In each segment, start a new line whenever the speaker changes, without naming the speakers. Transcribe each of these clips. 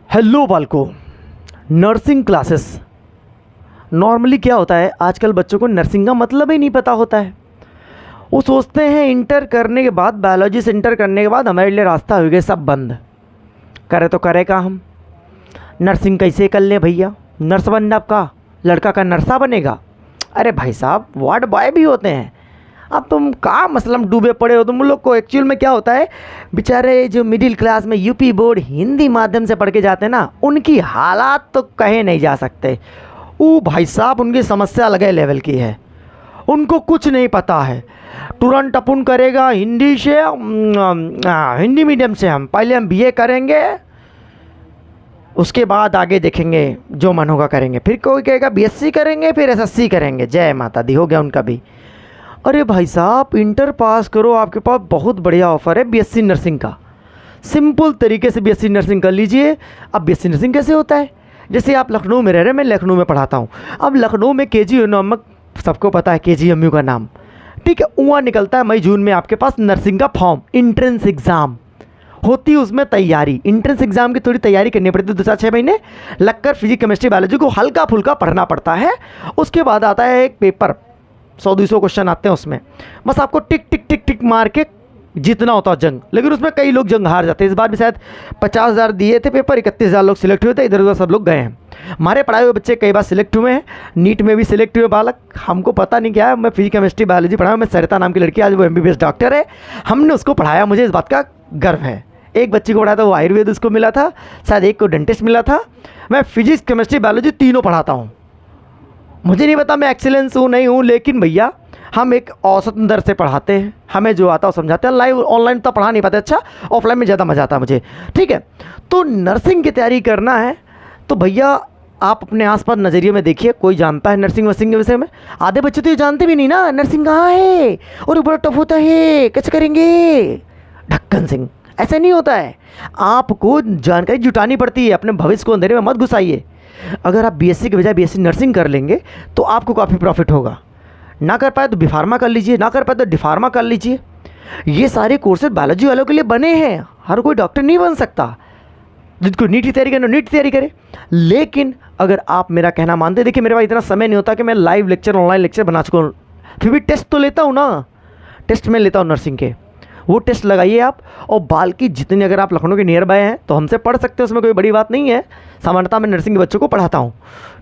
Hello बालको, nursing classes. Normally क्या होता है, आजकल बच्चों को नर्सिंग का मतलब ही नहीं पता होता है। वो सोचते हैं इंटर करने के बाद, बायोलॉजी से इंटर करने के बाद हमारे लिए रास्ता हो गया सब बंद। करे तो करे का हम नर्सिंग कैसे कर ले भैया, नर्स बनना का लड़का का नर्सा बनेगा। अरे भाई साहब, वार्ड बॉय भी होते हैं। अब तुम का मसलम डूबे पड़े हो तुम लोग को। एक्चुअल में क्या होता है, बेचारे जो मिडिल क्लास में यूपी बोर्ड हिंदी माध्यम से पढ़ के जाते हैं ना, उनकी हालात तो कहे नहीं जा सकते। वो भाई साहब, उनकी समस्या अलग लेवल की है। उनको कुछ नहीं पता है। तुरंत अपन करेगा हिंदी से, हिंदी मीडियम से हम पहले हम बीए करेंगे, उसके बाद आगे देखेंगे जो मन होगा करेंगे। फिर कोई कहेगा बीएससी करेंगे, फिर एसएससी करेंगे। जय माता दी, हो गया उनका भी। अरे भाई साहब, इंटर पास करो, आपके पास बहुत बढ़िया ऑफ़र है बीएससी नर्सिंग का। सिंपल तरीके से बीएससी नर्सिंग कर लीजिए। अब बीएससी नर्सिंग कैसे होता है, जैसे आप लखनऊ में रह रहे हैं, मैं लखनऊ में पढ़ाता हूँ। अब लखनऊ में केजीएमयू नामक, सबको पता है केजीएमयू का नाम, ठीक है। वहाँ निकलता है मई जून में आपके पास नर्सिंग का फॉर्म। इंट्रेंस एग्ज़ाम होती है, उसमें तैयारी, इंट्रेंस एग्ज़ाम की थोड़ी तैयारी करनी पड़ती है। 2 से 6 महीने लगकर फिजिक्स केमिस्ट्री बायोलॉजी को हल्का फुल्का पढ़ना पड़ता है। उसके बाद आता है एक पेपर, 100-200 क्वेश्चन आते हैं उसमें। बस आपको टिक टिक टिक टिक मार के जीतना होता है जंग। लेकिन उसमें कई लोग जंग हार जाते हैं। इस बार भी शायद 50,000 दिए थे पेपर, 31,000 लोग सिलेक्ट हुए थे। इधर उधर सब लोग गए हैं। हमारे पढ़ाए हुए बच्चे कई बार सिलेक्ट हुए हैं, नीट में भी सिलेक्ट हुए बालक। हमको पता नहीं क्या है, मैं फिजिक्स केमिस्ट्री बायोलॉजी पढ़ाया। मैं सरिता नाम की लड़की, आज वो MBBS डॉक्टर है। हमने उसको पढ़ाया, मुझे इस बात का गर्व है। एक बच्ची को पढ़ाया था, वो आयुर्वेद उसको मिला था, शायद एक को डेंटिस्ट मिला था। मैं फिजिक्स केमिस्ट्री बायोलॉजी तीनों पढ़ाता हूँ। मुझे नहीं पता मैं एक्सीलेंस हूँ नहीं हूँ, लेकिन भैया हम एक औसत दर से पढ़ाते हैं। हमें जो आता है वो समझाते हैं। लाइव ऑनलाइन तो पढ़ा नहीं पाते, अच्छा ऑफलाइन में ज़्यादा मज़ा आता है मुझे, ठीक है। तो नर्सिंग की तैयारी करना है तो भैया आप अपने आसपास नज़रिए में देखिए, कोई जानता है नर्सिंग वर्सिंग के विषय में। आधे बच्चे तो ये जानते भी नहीं ना नर्सिंग कहाँ है और ये बड़ा टफ होता है, कैसे करेंगे ढक्कन सिंह। ऐसा नहीं होता है, आपको जानकारी जुटानी पड़ती है। अपने भविष्य को अंधेरे में मत घुसाइए। अगर आप बीएससी के बजाय बीएससी नर्सिंग कर लेंगे तो आपको काफ़ी प्रॉफिट होगा। ना कर पाए तो बीफार्मा कर लीजिए, ना कर पाए तो डिफार्मा कर लीजिए। ये सारे कोर्सेज बायोलॉजी वालों के लिए बने हैं। हर कोई डॉक्टर नहीं बन सकता। जिसको नीट की तैयारी करना, नीट की तैयारी करे। लेकिन अगर आप मेरा कहना मानते, देखिए मेरे पास इतना समय नहीं होता कि मैं लाइव लेक्चर, ऑनलाइन लेक्चर बना सकूँ। फिर भी टेस्ट तो लेता हूँ ना, टेस्ट में लेता हूँ नर्सिंग के। वो टेस्ट लगाइए आप, और बाल की जितनी, अगर आप लखनऊ के नियर बाय हैं तो हमसे पढ़ सकते हैं, उसमें कोई बड़ी बात नहीं है। सामान्यतः मैं नर्सिंग के बच्चों को पढ़ाता हूँ,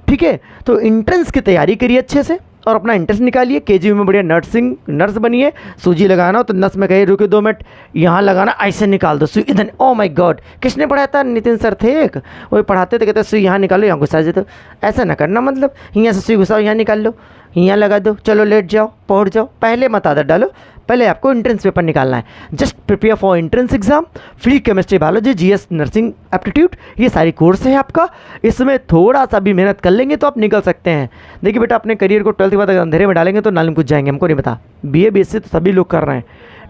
ठीक है। तो इंट्रेंस की तैयारी करिए अच्छे से और अपना इंट्रेंस निकालिए। केजीयू में बढ़िया नर्स बनिए। सूजी लगाना हो तो नर्स में कहिए रुके 2 मिनट, यहाँ लगाना, ऐसे निकाल दो सुई इधर। ओ माय गॉड, किसने पढ़ाया था? नितिन सर थे एक, वो पढ़ाते थे, कहते सुई यहाँ निकालो, यहाँ घुसा देते। ऐसा ना करना, मतलब यहाँ से सुई घुसाओ, यहाँ निकाल लो, यहाँ लगा दो, चलो लेट जाओ, पहुँच जाओ। पहले मत आदत डालो, पहले आपको इंट्रेंस पेपर निकालना है। Just prepare for entrance exam. Physics chemistry biology, GS nursing aptitude, ये सारी कोर्स है आपका। इसमें थोड़ा सा भी मेहनत कर लेंगे तो आप निकल सकते हैं। देखिए बेटा, अपने करियर को 12th के बाद अगर अंधेरे में डालेंगे तो नाली में कुछ जाएंगे, हमको नहीं पता। बीए बीएससी तो सभी लोग कर रहे हैं।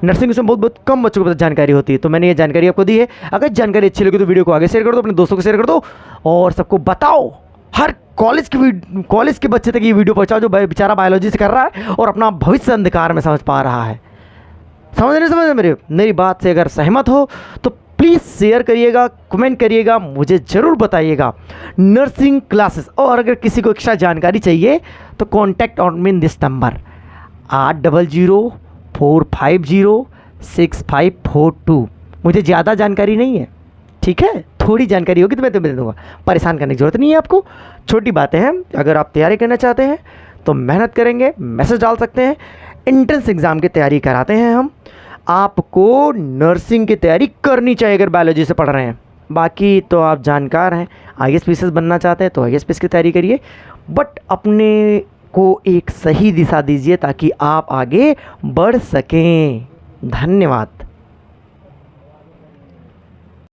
नर्सिंग में बहुत कम बच्चों को जानकारी होती है, तो मैंने ये जानकारी आपको दी है। अगर जानकारी अच्छी लगी तो वीडियो को आगे शेयर कर दो, अपने दोस्तों को शेयर कर दो और सबको बताओ। हर कॉलेज के बच्चे तक ये वीडियो पहुंचाओ जो बेचारा बायोलॉजी से कर रहा है और अपना भविष्य अंधकार में समझ पा रहा है। समझ मेरी बात से अगर सहमत हो तो प्लीज़ शेयर करिएगा, कमेंट करिएगा, मुझे ज़रूर बताइएगा नर्सिंग क्लासेस। और अगर किसी को एक्स्ट्रा जानकारी चाहिए तो contact on me in this number 8004506542। मुझे ज़्यादा जानकारी नहीं है, ठीक है। थोड़ी जानकारी होगी तो मैं दे दूँगा, परेशान करने की ज़रूरत नहीं है आपको। छोटी बातें हैं। अगर आप तैयारी करना चाहते हैं तो मेहनत करेंगे, मैसेज डाल सकते हैं। एंट्रेंस एग्ज़ाम की तैयारी कराते हैं हम। आपको नर्सिंग की तैयारी करनी चाहिए अगर बायोलॉजी से पढ़ रहे हैं। बाकी तो आप जानकार हैं, IAS बनना चाहते हैं तो IAS की तैयारी करिए। बट अपने को एक सही दिशा दीजिए ताकि आप आगे बढ़ सकें। धन्यवाद।